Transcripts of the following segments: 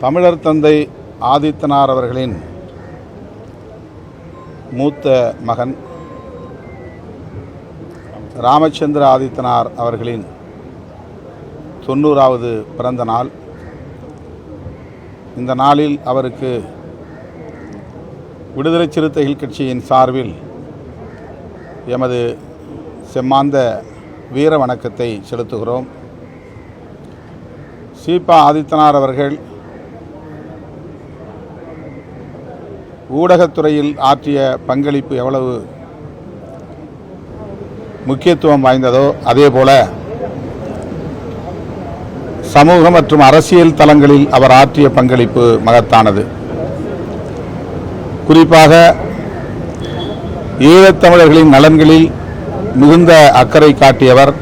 தமிழர் தந்தை ஆதித்தனார் அவர்களின் மூத்த மகன் ராமச்சந்திர ஆதித்தனார் அவர்களின் 90வது பிறந்த நாள். இந்த நாளில் அவருக்கு விடுதலை சிறுத்தைகள் கட்சியின் சார்பில் எமது செம்மாந்த வீர வணக்கத்தை செலுத்துகிறோம். சீபா ஆதித்தனார் அவர்கள் ஊடகத்துறையில் ஆற்றிய பங்களிப்பு எவ்வளவு முக்கியத்துவம் வாய்ந்ததோ அதேபோல சமூக மற்றும் அரசியல் தளங்களில் அவர் ஆற்றிய பங்களிப்பு மகத்தானது. குறிப்பாக ஈழத்தமிழர்களின் நலன்களில் மிகுந்த அக்கறை காட்டியவர்.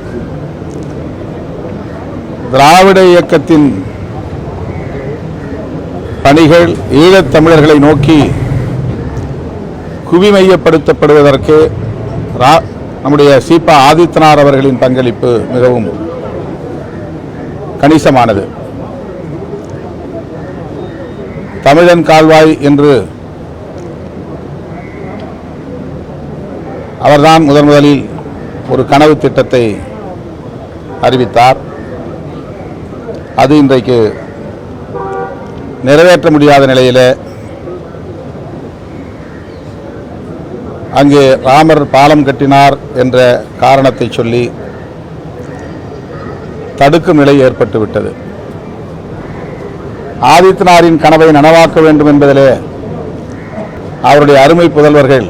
திராவிட இயக்கத்தின் பணிகள் ஈழத்தமிழர்களை நோக்கி குவிமையப்படுத்தப்படுவதற்கு நம்முடைய சீபா ஆதித்தனார் அவர்களின் பங்களிப்பு மிகவும் கணிசமானது. தமிழன் கால்வாய் என்று அவர்தான் முதலில் ஒரு கனவு திட்டத்தை அறிவித்தார். அது இன்றைக்கு நிறைவேற்ற முடியாத நிலையில் அங்கே ராமர் பாலம் கட்டினார் என்ற காரணத்தை சொல்லி தடுக்கும் நிலை ஏற்பட்டுவிட்டது. ஆதித்தனாரின் கனவை நனவாக்க வேண்டும் என்பதிலே அவருடைய அருமை புதல்வர்கள்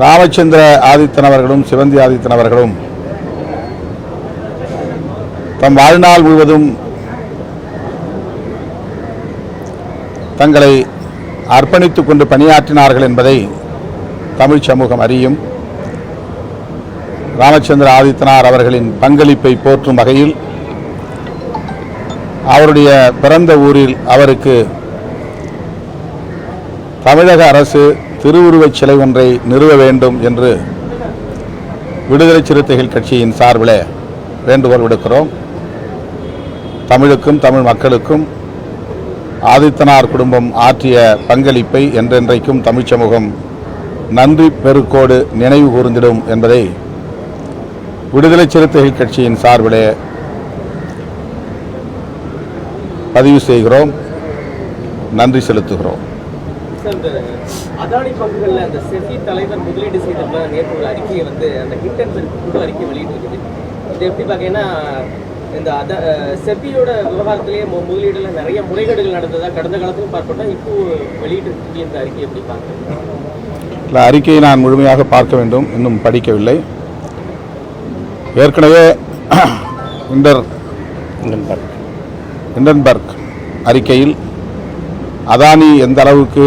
ராமச்சந்திர ஆதித்தன் அவர்களும் சிவந்தி ஆதித்தன் அவர்களும் தம் வாழ்நாள் முழுவதும் தங்களை அர்ப்பணித்துக் கொண்டு பணியாற்றினார்கள் என்பதை தமிழ் சமூகம் அறியும். ராமச்சந்திர ஆதித்தனார் அவர்களின் பங்களிப்பை போற்றும் வகையில் அவருடைய பிறந்த ஊரில் அவருக்கு தமிழக அரசு திருவுருவச் சிலை ஒன்றை நிறுவ வேண்டும் என்று விடுதலை சிறுத்தைகள் கட்சியின் சார்பில் வேண்டுகோள் விடுக்கிறோம். தமிழுக்கும் தமிழ் மக்களுக்கும் ஆதித்தனார் குடும்பம் ஆற்றிய பங்களிப்பை என்றென்றைக்கும் தமிழ் சமூகம் நன்றி பெருக்கோடு நினைவு கூர்ந்திடும் என்பதை விடுதலை சிறுத்தைகள் கட்சியின் சார்பிலே பதிவு செய்கிறோம், நன்றி செலுத்துகிறோம். அதானி பங்குகளில் அந்த செபி தலைவர் முதலீடு செய்த நேற்று ஒரு அறிக்கையை அந்த ஹிண்டன்பர்க் குழு அறிக்கை வெளியிட்டிருக்குது. இது எப்படி பார்க்கன்னா இந்த செபியோட விவகாரத்திலேயே முதலீடுல நிறைய முறைகேடுகள் நடந்ததா கடந்த காலத்திலும் பார்ப்போம். இப்போ வெளியிட்டிருக்கக்கூடிய இந்த அறிக்கை எப்படி பார்க்குறீங்க? இல்லை, அறிக்கையை நான் முழுமையாக பார்க்க வேண்டும், இன்னும் படிக்கவில்லை. ஏற்கனவே ஹிண்டன்பர்க் அறிக்கையில் அதானி எந்த அளவுக்கு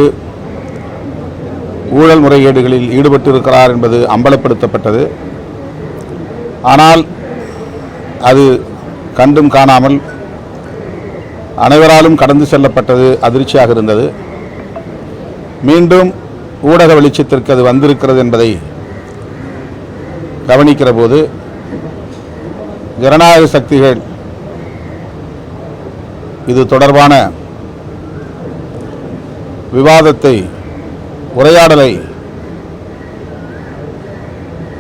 ஊழல் முறைகேடுகளில் ஈடுபட்டிருக்கிறார் என்பது அம்பலப்படுத்தப்பட்டது. ஆனால் அது கண்டும் காணாமல் அனைவராலும் கடந்து செல்லப்பட்டது அதிர்ச்சியாக இருந்தது. மீண்டும் ஊடக வெளிச்சத்திற்கு அது வந்திருக்கிறது என்பதை கவனிக்கிற போது ஜனநாயக சக்திகள் இது தொடர்பான விவாதத்தை, உரையாடலை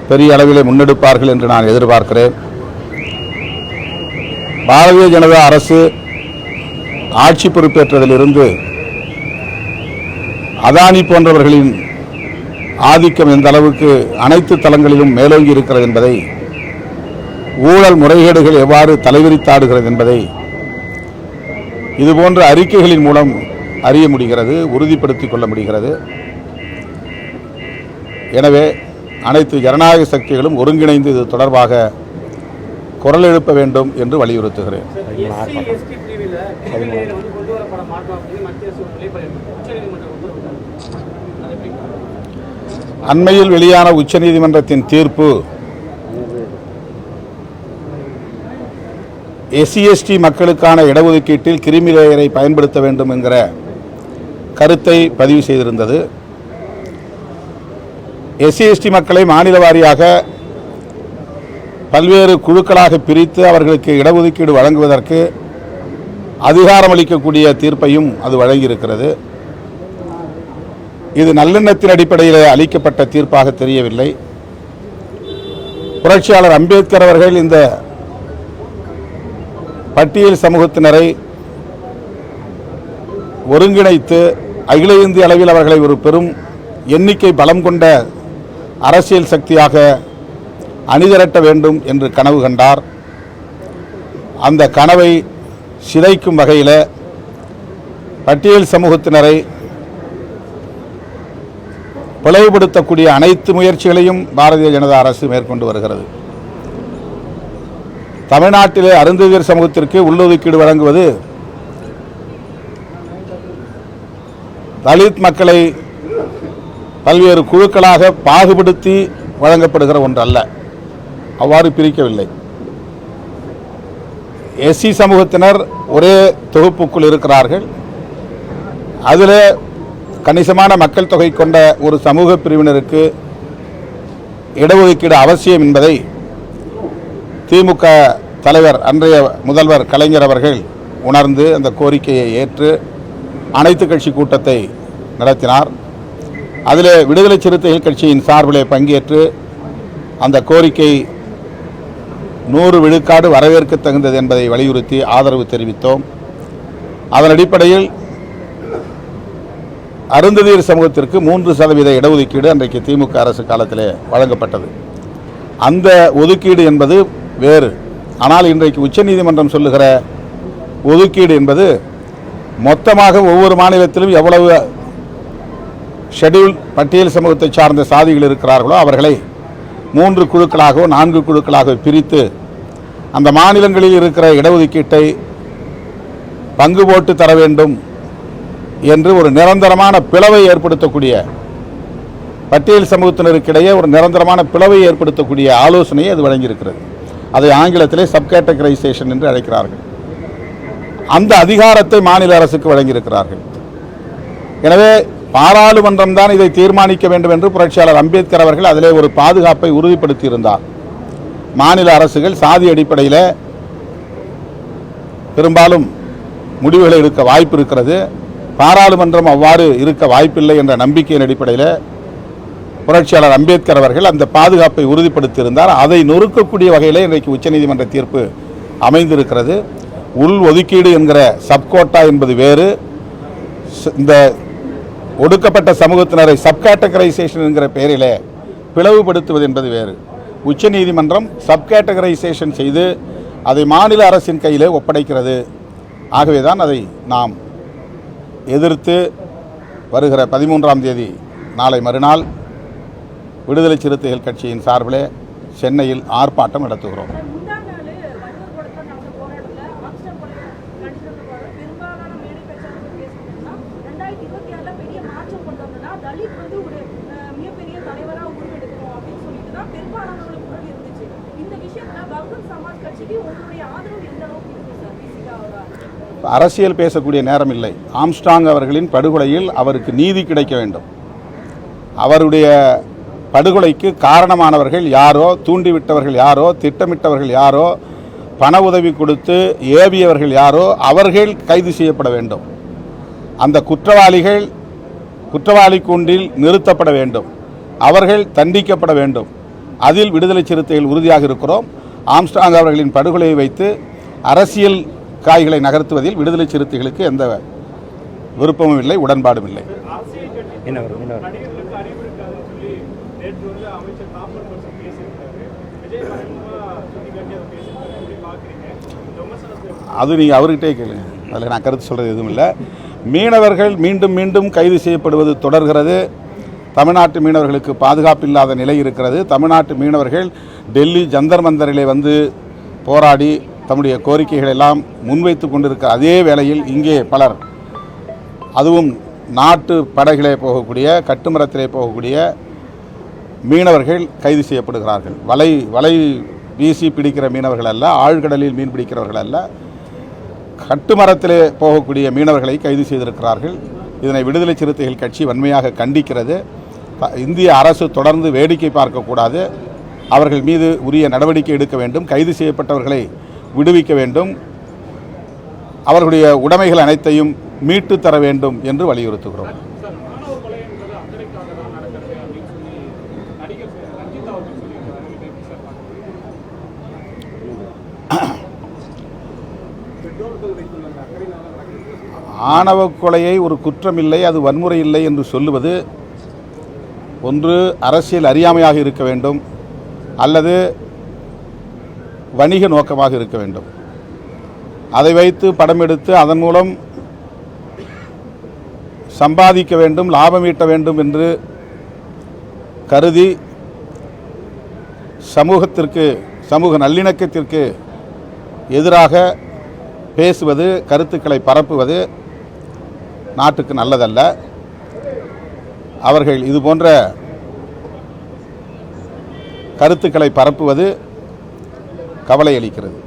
பெரிய அளவிலே முன்னெடுப்பார்கள் என்று நான் எதிர்பார்க்கிறேன். பாரதிய ஜனதா அரசு ஆட்சி பொறுப்பேற்றதிலிருந்து அதானி போன்றவர்களின் ஆதிக்கம் எந்த அளவுக்கு அனைத்து தளங்களிலும் மேலோங்கி இருக்கிறது என்பதை, ஊழல் முறைகேடுகள் எவ்வாறு தலைவிரித்தாடுகிறது என்பதை இதுபோன்ற அறிக்கைகளின் மூலம் அறிய முடிகிறது, உறுதிப்படுத்திக் கொள்ள முடிகிறது. எனவே அனைத்து ஜனநாயக சக்திகளும் ஒருங்கிணைந்து இது தொடர்பாக குரல் எழுப்ப வேண்டும் என்று வலியுறுத்துகிறேன். அண்மையில் வெளியான உச்சநீதிமன்றத்தின் தீர்ப்பு எஸ்சி/எஸ்டி மக்களுக்கான இடஒதுக்கீட்டில் கிரிமி லேயரை பயன்படுத்த வேண்டும் என்கிற கருத்தை பதிவு செய்திருந்தது. எஸ்சி/எஸ்டி மக்களை மாநில வாரியாக பல்வேறு குழுக்களாக பிரித்து அவர்களுக்கு இடஒதுக்கீடு வழங்குவதற்கு அதிகாரமளிக்கக்கூடிய தீர்ப்பையும் அது வழங்கியிருக்கிறது. இது நல்லெண்ணத்தின் அடிப்படையில் அளிக்கப்பட்ட தீர்ப்பாக தெரியவில்லை. புரட்சியாளர் அம்பேத்கர் அவர்கள் இந்த பட்டியல் சமூகத்தினரை ஒருங்கிணைத்து அகில இந்திய அளவில் அவர்களை ஒரு பெரும் எண்ணிக்கை பலம் கொண்ட அரசியல் சக்தியாக அணிதிரட்ட வேண்டும் என்று கனவு கண்டார். அந்த கனவை சிதைக்கும் வகையில் பட்டியல் சமூகத்தினரை பிளவுபடுத்தக்கூடிய அனைத்து முயற்சிகளையும் பாரதிய ஜனதா அரசு மேற்கொண்டு வருகிறது. தமிழ்நாட்டிலே அருந்ததியர் சமூகத்திற்கு உள்ளொதுக்கீடு வழங்குவது தலித் மக்களை பல்வேறு குழுக்களாக பாகுபடுத்தி வழங்கப்படுகிற ஒன்றல்ல. அவ்வாறு பிரிக்கவில்லை. எஸ்சி சமூகத்தினர் ஒரே தொகுப்புக்குள் இருக்கிறார்கள். அதில் கணிசமான மக்கள் தொகை கொண்ட ஒரு சமூக பிரிவினருக்கு இடஒதுக்கீடு அவசியம் என்பதை திமுக தலைவர் அன்றைய முதல்வர் கலைஞர் அவர்கள் உணர்ந்து அந்த கோரிக்கையை ஏற்று அனைத்து கட்சி கூட்டத்தை நடத்தினார். அதில் விடுதலை சிறுத்தைகள் கட்சியின் சார்பிலே பங்கேற்று அந்த கோரிக்கை 100 விழுக்காடு வரவேற்க தகுந்தது என்பதை வலியுறுத்தி ஆதரவு தெரிவித்தோம். அதன் அடிப்படையில் அருந்ததியர் சமூகத்திற்கு 3% இடஒதுக்கீடு அன்றைக்கு திமுக அரசு காலத்திலே வழங்கப்பட்டது. அந்த ஒதுக்கீடு என்பது வேறு. ஆனால் இன்றைக்கு உச்சநீதிமன்றம் சொல்லுகிற ஒதுக்கீடு என்பது மொத்தமாக ஒவ்வொரு மாநிலத்திலும் எவ்வளவு ஷெட்யூல் பட்டியல் சமூகத்தை சார்ந்த சாதிகள் இருக்கிறார்களோ அவர்களை 3 குழுக்களாகவோ 4 குழுக்களாக பிரித்து அந்த மாநிலங்களில் இருக்கிற இடஒதுக்கீட்டை பங்கு போட்டு தர வேண்டும் என்று ஒரு நிரந்தரமான பிளவை ஏற்படுத்தக்கூடிய, பட்டியல் சமூகத்தினருக்கிடையே ஒரு நிரந்தரமான பிளவை ஏற்படுத்தக்கூடிய ஆலோசனையை அது வழங்கியிருக்கிறது. அதை ஆங்கிலத்திலே சப்கேட்டகரைசேஷன் என்று அழைக்கிறார்கள். அந்த அதிகாரத்தை மாநில அரசுக்கு வழங்கியிருக்கிறார்கள். எனவே பாராளுமன்றம் தான் இதை தீர்மானிக்க வேண்டும் என்று புரட்சியாளர் அம்பேத்கர் அவர்கள் அதிலே ஒரு பாதுகாப்பை உறுதிப்படுத்தியிருந்தார். மாநில அரசுகள் சாதி அடிப்படையில் பெரும்பாலும் முடிவுகளை எடுக்க வாய்ப்பு இருக்கிறது, பாராளுமன்றம் அவ்வாறு இருக்க வாய்ப்பில்லை என்ற நம்பிக்கையின் அடிப்படையில் புரட்சியாளர் அம்பேத்கர் அவர்கள் அந்த பாதுகாப்பை உறுதிப்படுத்தியிருந்தார். அதை நொறுக்கக்கூடிய வகையில் இன்றைக்கு உச்சநீதிமன்ற தீர்ப்பு அமைந்திருக்கிறது. உள் ஒதுக்கீடு என்கிற சப்கோட்டா என்பது வேறு, இந்த ஒடுக்கப்பட்ட சமூகத்தினரை சப்கேட்டகரைசேஷன் என்கிற பெயரிலே பிளவுபடுத்துவது என்பது வேறு. உச்சநீதிமன்றம் சப்கேட்டகரைசேஷன் செய்து அதை மாநில அரசின் கையிலே ஒப்படைக்கிறது. ஆகவே தான் அதை நாம் எதிர்த்து வருகிற 13ஆம் தேதி நாளை மறுநாள் விடுதலை சிறுத்தைகள் கட்சியின் சார்பிலே சென்னையில் ஆர்ப்பாட்டம் நடத்துகிறோம். அரசியல் பேசக்கூடிய நேரம் இல்லை. ஆம்ஸ்ட்ராங் அவர்களின் படுகொலையில் அவருக்கு நீதி கிடைக்க வேண்டும். அவருடைய படுகொலைக்கு காரணமானவர்கள் யாரோ, தூண்டிவிட்டவர்கள் யாரோ, திட்டமிட்டவர்கள் யாரோ, பண உதவி கொடுத்து ஏவியவர்கள் யாரோ அவர்கள் கைது செய்யப்பட வேண்டும். அந்த குற்றவாளிகள் குற்றவாளி கூண்டில் நிறுத்தப்பட வேண்டும். அவர்கள் தண்டிக்கப்பட வேண்டும். அதில் விடுதலை சிறுத்தைகள் உறுதியாக இருக்கிறோம். ஆம்ஸ்ட்ராங் அவர்களின் படுகொலையை வைத்து அரசியல் காய்களை நகர்த்துவதில் விடுதலை சிறுத்தைகளுக்கு எந்த விருப்பமும் இல்லை, உடன்பாடும் இல்லை. அது நீங்கள் அவர்கிட்டே கேளுங்க, அதில் நான் கருத்து சொல்கிறது எதுவும் இல்லை. மீனவர்கள் மீண்டும் மீண்டும் கைது செய்யப்படுவது தொடர்கிறது. தமிழ்நாட்டு மீனவர்களுக்கு பாதுகாப்பு இல்லாத நிலை இருக்கிறது. தமிழ்நாட்டு மீனவர்கள் டெல்லி ஜந்தர் மந்தரிலே வந்து போராடி தம்முடைய கோரிக்கைகள் எல்லாம் முன்வைத்து கொண்டிருக்கிற அதே வேளையில் இங்கே பலர், அதுவும் நாட்டு படகிலே போகக்கூடிய, கட்டுமரத்திலே போகக்கூடிய மீனவர்கள் கைது செய்யப்படுகிறார்கள். வலை வீசி பிடிக்கிற மீனவர்கள் அல்ல, ஆழ்கடலில் மீன் பிடிக்கிறவர்கள் அல்ல, கட்டுமரத்திலே போகக்கூடிய மீனவர்களை கைது செய்திருக்கிறார்கள். இதனை விடுதலை சிறுத்தைகள் கட்சி வன்மையாக கண்டிக்கிறது. இந்திய அரசு தொடர்ந்து வேடிக்கை பார்க்கக்கூடாது. அவர்கள் மீது உரிய நடவடிக்கை எடுக்க வேண்டும். கைது செய்யப்பட்டவர்களை விடுவிக்க வேண்டும். அவர்களுடைய உடைமைகள் அனைத்தையும் மீட்டு தர வேண்டும் என்று வலியுறுத்துகிறோம். ஆணவ கொலையை ஒரு குற்றமில்லை, அது வன்முறை இல்லை என்று சொல்லுவது ஒன்று அரசியல் அறியாமையாக இருக்க வேண்டும், அல்லது வணிக நோக்கமாக இருக்க வேண்டும். அதை வைத்து படம் எடுத்து அதன் மூலம் சம்பாதிக்க வேண்டும், லாபம் ஈட்ட வேண்டும் என்று கருதி சமூக நல்லிணக்கத்திற்கு எதிராக பேசுவது, கருத்துக்களை பரப்புவது நாட்டுக்கு நல்லதல்ல. அவர்கள் இது போன்ற கருத்துக்களை பரப்புவது கவலை அளிக்கிறது.